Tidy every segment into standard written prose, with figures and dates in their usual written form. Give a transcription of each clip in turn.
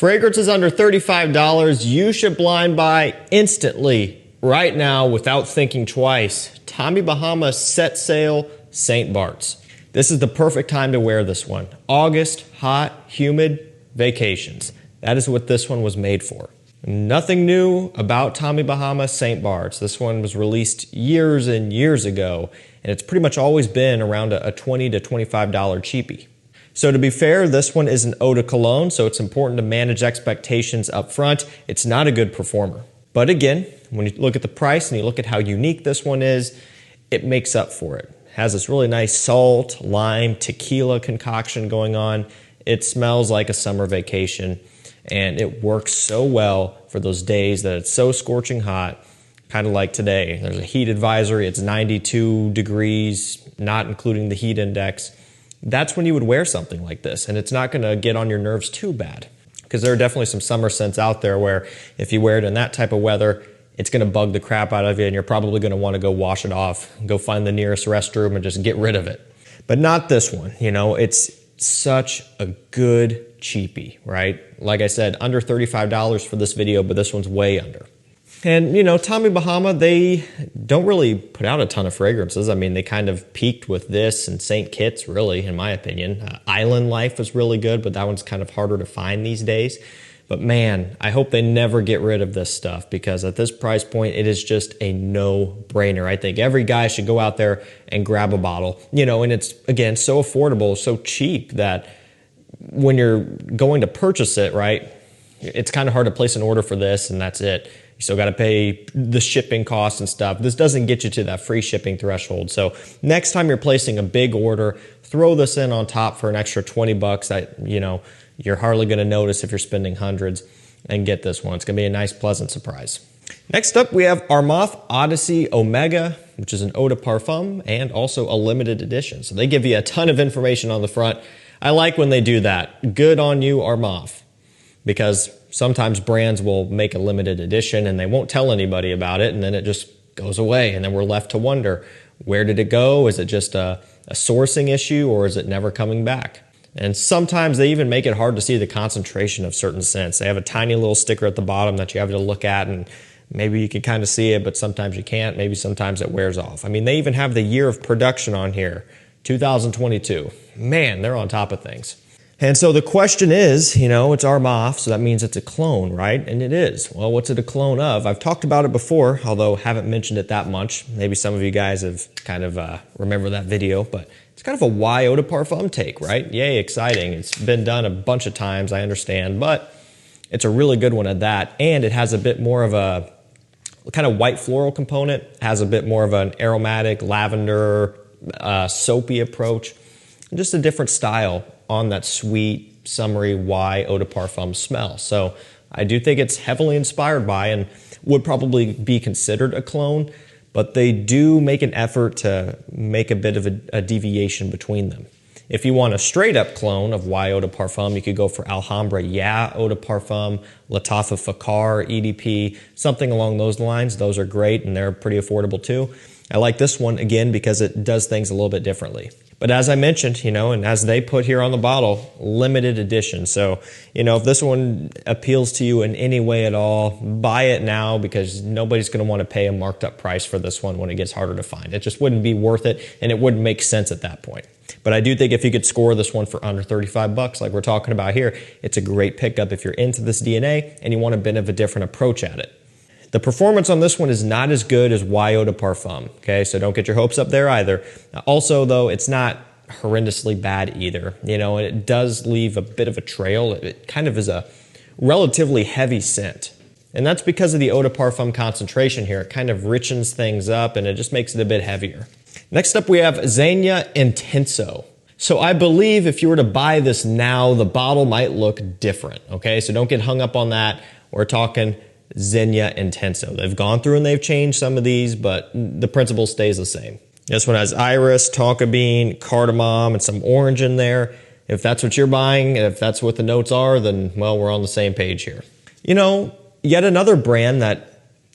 Fragrances under $35 you should blind buy instantly, right now, without thinking twice. Tommy Bahama Set Sail St. Barts. This is the perfect time to wear this one. August, hot, humid, vacations. That is what this one was made for. Nothing new about Tommy Bahama St. Barts. This one was released years and years ago, and it's pretty much always been around a $20 to $25 cheapie. So to be fair, this one is an eau de cologne, so it's important to manage expectations up front. It's not a good performer. But again, when you look at the price and you look at how unique this one is, it makes up for it. It has this really nice salt, lime, tequila concoction going on. It smells like a summer vacation, and it works so well for those days that it's so scorching hot, kind of like today. There's a heat advisory, it's 92 degrees, not including the heat index. That's when you would wear something like this, and it's not going to get on your nerves too bad, because there are definitely some summer scents out there where if you wear it in that type of weather, it's going to bug the crap out of you, and you're probably going to want to go wash it off, go find the nearest restroom and just get rid of it. But not this one. You know, it's such a good cheapie, right? Like I said, under $35 for this video, but this one's way under. And, you know, Tommy Bahama, they don't really put out a ton of fragrances. I mean, they kind of peaked with this and St. Kitts, really, in my opinion. Island Life was really good, but that one's kind of harder to find these days. But man, I hope they never get rid of this stuff, because at this price point, it is just a no-brainer. I think every guy should go out there and grab a bottle. You know, and it's, again, so affordable, so cheap that when you're going to purchase it, right, it's kind of hard to place an order for this and that's it. You still got to pay the shipping costs and stuff. This doesn't get you to that free shipping threshold. So next time you're placing a big order, throw this in on top for an extra 20 bucks that, you know, you're hardly going to notice if you're spending hundreds, and get this one. It's going to be a nice, pleasant surprise. Next up, we have Armaf Odyssey Omega, which is an eau de parfum and also a limited edition. So they give you a ton of information on the front. I like when they do that. Good on you, Armaf, because sometimes brands will make a limited edition and they won't tell anybody about it, and then it just goes away, and then we're left to wonder, where did it go? Is it just a sourcing issue, or is it never coming back? And sometimes they even make it hard to see the concentration of certain scents. They have a tiny little sticker at the bottom that you have to look at, and maybe you can kind of see it, but sometimes you can't. Maybe sometimes it wears off. I mean, they even have the year of production on here, 2022. Man, they're on top of things. And so the question is, you know, it's Armaf, so that means it's a clone, right? And it is. Well, what's it a clone of? I've talked about it before, although haven't mentioned it that much. Maybe some of you guys have kind of remember that video, but it's kind of a Y eau de parfum take, right? Yay, exciting. It's been done a bunch of times, I understand, but it's a really good one at that. And it has a bit more of a kind of white floral component, has a bit more of an aromatic, lavender, soapy approach, and just a different style on that sweet, summery Y eau de parfum smell. So I do think it's heavily inspired by and would probably be considered a clone, but they do make an effort to make a bit of a deviation between them. If you want a straight up clone of Y eau de parfum, you could go for Alhambra Yeah eau de parfum, Lattafa Fakar, EDP, something along those lines. Those are great and they're pretty affordable too. I like this one again because it does things a little bit differently. But as I mentioned, you know, and as they put here on the bottle, limited edition. So, you know, if this one appeals to you in any way at all, buy it now, because nobody's going to want to pay a marked up price for this one when it gets harder to find. It just wouldn't be worth it, and it wouldn't make sense at that point. But I do think if you could score this one for under 35 bucks, like we're talking about here, it's a great pickup if you're into this DNA and you want a bit of a different approach at it. The performance on this one is not as good as Y eau de parfum, okay? So don't get your hopes up there either. Also, though, it's not horrendously bad either, you know, and it does leave a bit of a trail. It kind of is a relatively heavy scent. And that's because of the eau de parfum concentration here. It kind of richens things up and it just makes it a bit heavier. Next up, we have Zegna Intenso. So I believe if you were to buy this now, the bottle might look different, okay? So don't get hung up on that. We're talking Zegna Intenso. They've gone through and they've changed some of these, but the principle stays the same. This one has iris, tonka bean, cardamom, and some orange in there. If that's what you're buying, if that's what the notes are, then, well, we're on the same page here. You know, yet another brand that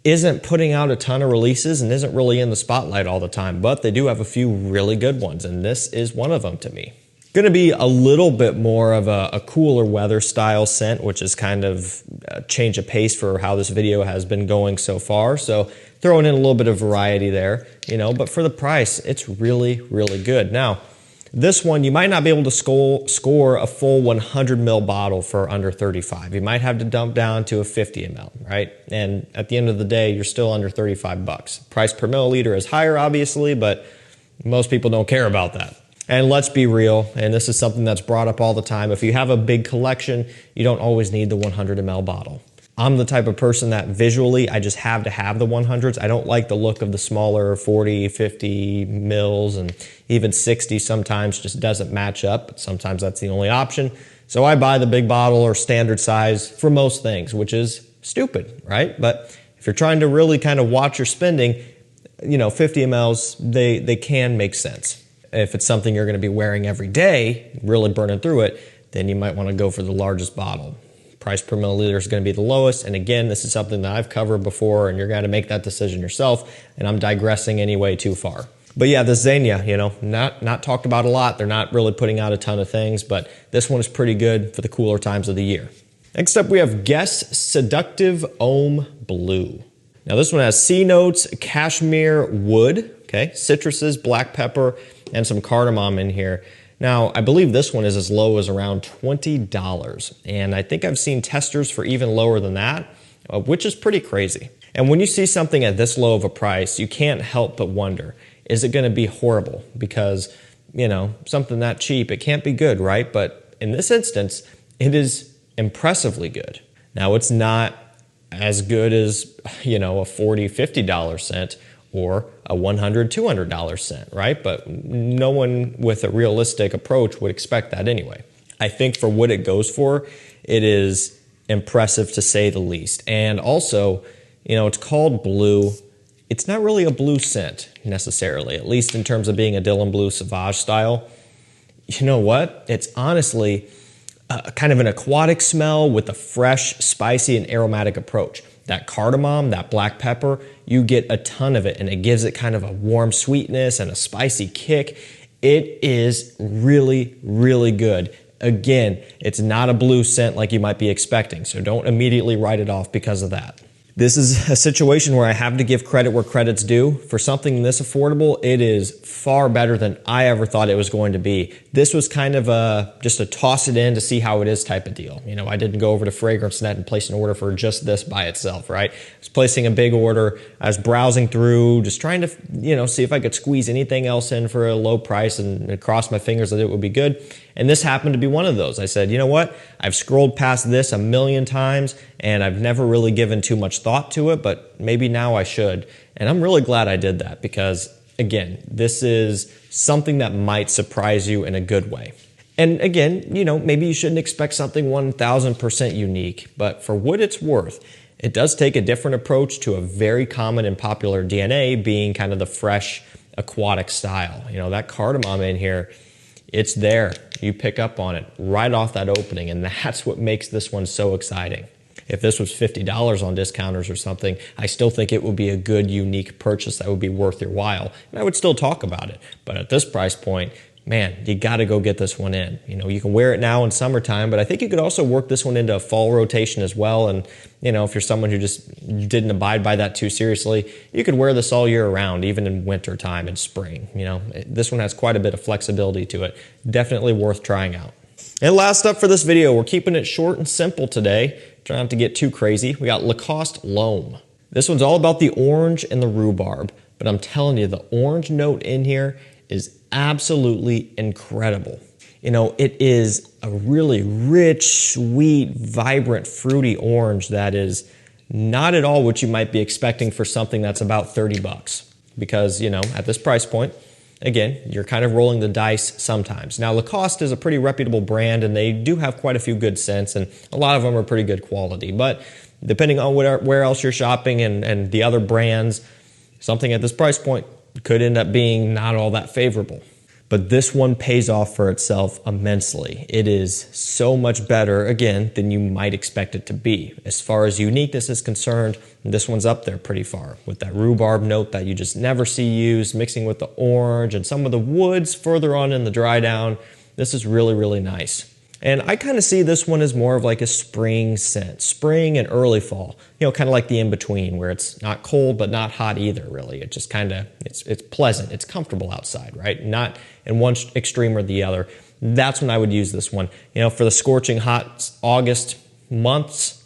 isn't putting out a ton of releases and isn't really in the spotlight all the time, but they do have a few really good ones, and this is one of them to me. Going to be a little bit more of a cooler weather style scent, which is kind of a change of pace for how this video has been going so far. So throwing in a little bit of variety there, you know, but for the price, it's really, really good. Now, this one, you might not be able to score a full 100 ml bottle for under 35. You might have to dump down to a 50 ml, right? And at the end of the day, you're still under 35 bucks. Price per milliliter is higher, obviously, but most people don't care about that. And let's be real, and this is something that's brought up all the time. If you have a big collection, you don't always need the 100 ml bottle. I'm the type of person that visually, I just have to have the 100s. I don't like the look of the smaller 40, 50 mils, and even 60 sometimes just doesn't match up, but sometimes that's the only option. So I buy the big bottle or standard size for most things, which is stupid, right? But if you're trying to really kind of watch your spending, you know, 50 mls, they can make sense. If it's something you're going to be wearing every day, really burning through it, then you might want to go for the largest bottle. Price per milliliter is going to be the lowest. And again, this is something that I've covered before, and you're going to make that decision yourself. And I'm digressing anyway too far. But yeah, the Zegna, you know, not talked about a lot. They're not really putting out a ton of things, but this one is pretty good for the cooler times of the year. Next up, we have Guess Seductive Homme Blue. Now this one has C notes, cashmere wood, okay, citruses, black pepper, and some cardamom in here. Now, I believe this one is as low as around $20, and I think I've seen testers for even lower than that, which is pretty crazy. And when you see something at this low of a price, you can't help but wonder, is it going to be horrible? Because, you know, something that cheap, it can't be good, right? But in this instance, it is impressively good. Now, it's not as good as, you know, a $40, $50 scent, or a $100, $200 scent, right? But no one with a realistic approach would expect that anyway. I think for what it goes for, it is impressive to say the least. And also, you know, it's called blue. It's not really a blue scent necessarily, at least in terms of being a Dylan Blue Sauvage style. You know what? It's honestly kind of an aquatic smell with a fresh, spicy, and aromatic approach. That cardamom, that black pepper, you get a ton of it, and it gives it kind of a warm sweetness and a spicy kick. It is really, really good. Again, it's not a blue scent like you might be expecting, so don't immediately write it off because of that. This is a situation where I have to give credit where credit's due. For something this affordable, it is far better than I ever thought it was going to be. This was kind of just a toss it in to see how it is type of deal. You know, I didn't go over to FragranceNet and place an order for just this by itself, right? I was placing a big order. I was browsing through, just trying to, you know, see if I could squeeze anything else in for a low price and cross my fingers that it would be good. And this happened to be one of those. I said, you know what? I've scrolled past this a million times and I've never really given too much thought to it, but maybe now I should. And I'm really glad I did that because, again, this is something that might surprise you in a good way. And again, you know, maybe you shouldn't expect something 1000% unique, but for what it's worth, it does take a different approach to a very common and popular DNA being kind of the fresh aquatic style. You know, that cardamom in here, it's there. You pick up on it right off that opening, and that's what makes this one so exciting. If this was $50 on discounters or something, I still think it would be a good, unique purchase that would be worth your while, and I would still talk about it. But at this price point, man, you got to go get this one in. You know, you can wear it now in summertime, but I think you could also work this one into a fall rotation as well. And, you know, if you're someone who just didn't abide by that too seriously, you could wear this all year round, even in winter time and spring. You know, this one has quite a bit of flexibility to it. Definitely worth trying out. And last up for this video, we're keeping it short and simple today. Try not to get too crazy. We got Lacoste L'Homme. This one's all about the orange and the rhubarb, but I'm telling you, the orange note in here is absolutely incredible. You know, it is a really rich, sweet, vibrant, fruity orange that is not at all what you might be expecting for something that's about 30 bucks. Because, you know, at this price point, again, you're kind of rolling the dice sometimes. Now, Lacoste is a pretty reputable brand, and they do have quite a few good scents, and a lot of them are pretty good quality. But depending on where else you're shopping and the other brands, something at this price point could end up being not all that favorable. But this one pays off for itself immensely. It is so much better, again, than you might expect it to be. As far as uniqueness is concerned, this one's up there pretty far, with that rhubarb note that you just never see used, mixing with the orange and some of the woods further on in the dry down. This is really, really nice. And I kind of see this one as more of like a spring scent, spring and early fall, you know, kind of like the in-between where it's not cold but not hot either, really. It just kind of, it's pleasant, it's comfortable outside, right? Not in one extreme or the other. That's when I would use this one. You know, for the scorching hot August months,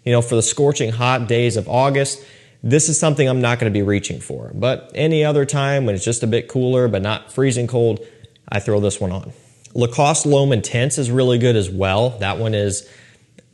you know, for the scorching hot days of August, this is something I'm not going to be reaching for. But any other time when it's just a bit cooler but not freezing cold, I throw this one on. Lacoste L'Homme Intense is really good as well. That one is,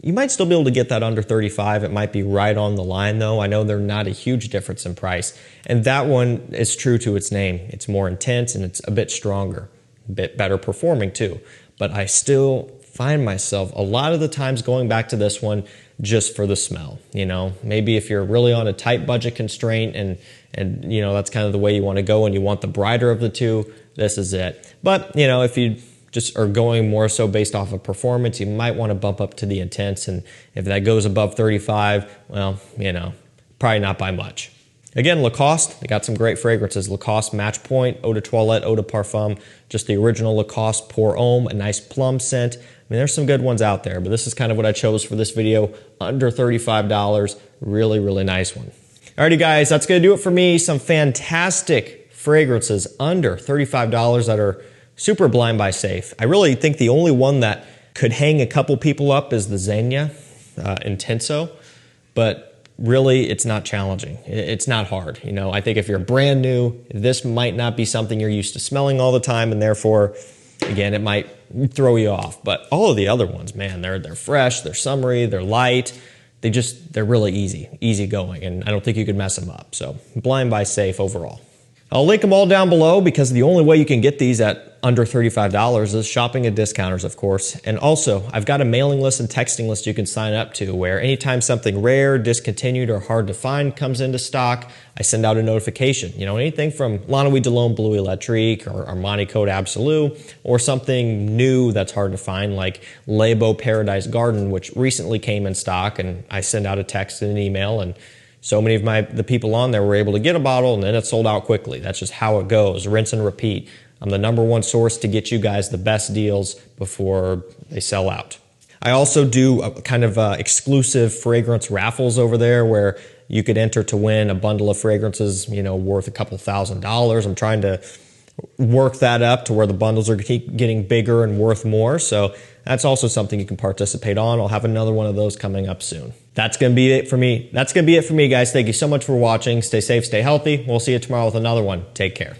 you might still be able to get that under $35. It might be right on the line though. I know they're not a huge difference in price. And that one is true to its name. It's more intense and it's a bit stronger, a bit better performing too. But I still find myself a lot of the times going back to this one just for the smell. You know, maybe if you're really on a tight budget constraint and you know, that's kind of the way you want to go and you want the brighter of the two, this is it. But, you know, if you just are going more so based off of performance, you might want to bump up to the Intense, and if that goes above 35, well, you know, probably not by much. Again, Lacoste, they got some great fragrances. Lacoste Match Point, Eau de Toilette, Eau de Parfum, just the original Lacoste Pour Homme, a nice plum scent. I mean, there's some good ones out there, but this is kind of what I chose for this video, under $35, really, really nice one. Alrighty guys, that's gonna do it for me. Some fantastic fragrances under $35 that are super blind buy safe. I really think the only one that could hang a couple people up is the Zegna Intenso, but really it's not challenging. It's not hard. You know, I think if you're brand new, this might not be something you're used to smelling all the time, and therefore, again, it might throw you off. But all of the other ones, man, they're fresh, they're summery, they're light, they're really easy going, and I don't think you could mess them up. So blind buy safe overall. I'll link them all down below because the only way you can get these at under $35 is shopping at discounters, of course. And also, I've got a mailing list and texting list you can sign up to where anytime something rare, discontinued, or hard to find comes into stock, I send out a notification. You know, anything from La Nuit de l'Homme Bleu Electrique or Armani Code Absolu, or something new that's hard to find like Labo Paradise Garden, which recently came in stock, and I send out a text and an email, and so many of the people on there were able to get a bottle, and then it sold out quickly. That's just how it goes. Rinse and repeat. I'm the #1 source to get you guys the best deals before they sell out. I also do a kind of exclusive fragrance raffles over there where you could enter to win a bundle of fragrances, you know, worth a couple $1,000s. I'm trying to work that up to where the bundles are getting bigger and worth more. So that's also something you can participate on. I'll have another one of those coming up soon. That's going to be it for me. That's going to be it for me, guys. Thank you so much for watching. Stay safe, stay healthy. We'll see you tomorrow with another one. Take care.